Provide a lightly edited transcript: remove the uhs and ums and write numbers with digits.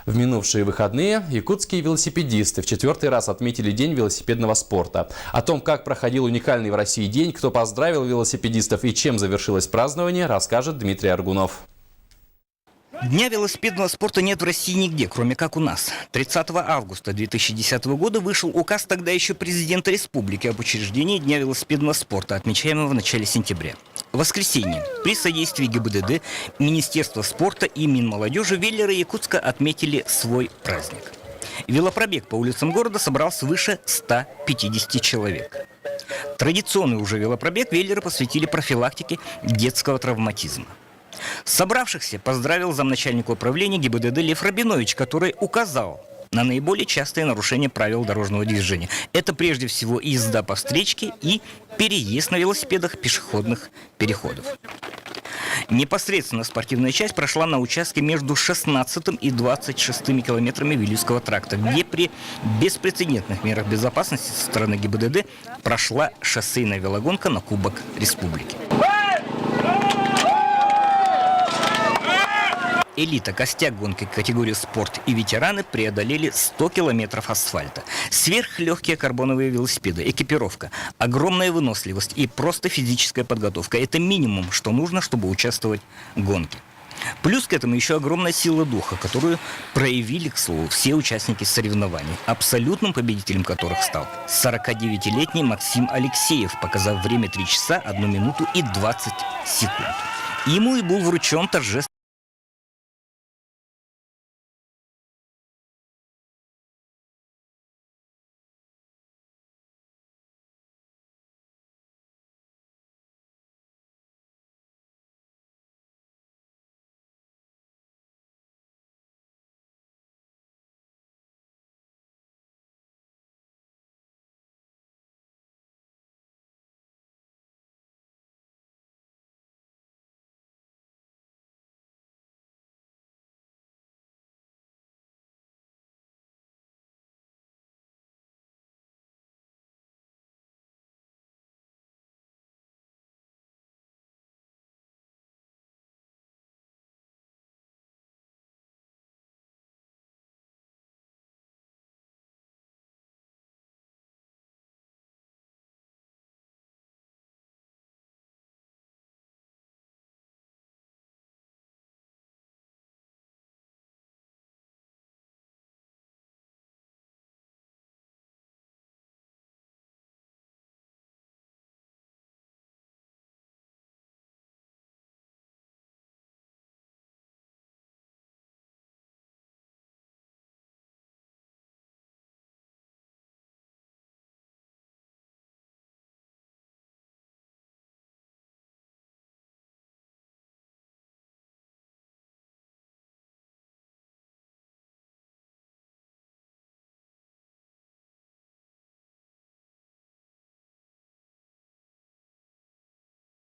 В минувшие выходные якутские велосипедисты в 4-й раз отметили День велосипедного спорта. О том, как проходил уникальный в России день, кто поздравил велосипедистов и чем завершилось празднование, расскажет Дмитрий Аргунов. Дня велосипедного спорта нет в России нигде, кроме как у нас. 30 августа 2010 года вышел указ тогда еще президента республики об учреждении Дня велосипедного спорта, отмечаемого в начале сентября. В воскресенье при содействии ГИБДД, Министерства спорта и Минмолодежи веллеры Якутска отметили свой праздник. Велопробег по улицам города собрал свыше 150 человек. Традиционный уже велопробег веллеры посвятили профилактике детского травматизма. Собравшихся поздравил замначальника управления ГИБДД Лев Рабинович, который указал на наиболее частые нарушения правил дорожного движения. Это прежде всего езда по встречке и переезд на велосипедах пешеходных переходов. Непосредственно спортивная часть прошла на участке между 16 и 26 километрами Вилюйского тракта, где при беспрецедентных мерах безопасности со стороны ГИБДД прошла шоссейная велогонка на Кубок Республики. Элита, костяк гонки категории «Спорт» и ветераны преодолели 100 километров асфальта. Сверхлегкие карбоновые велосипеды, экипировка, огромная выносливость и просто физическая подготовка – это минимум, что нужно, чтобы участвовать в гонке. Плюс к этому еще огромная сила духа, которую проявили, к слову, все участники соревнований, абсолютным победителем которых стал 49-летний Максим Алексеев, показав время 3 часа 1 минуту и 20 секунд. Ему и был вручен торжественный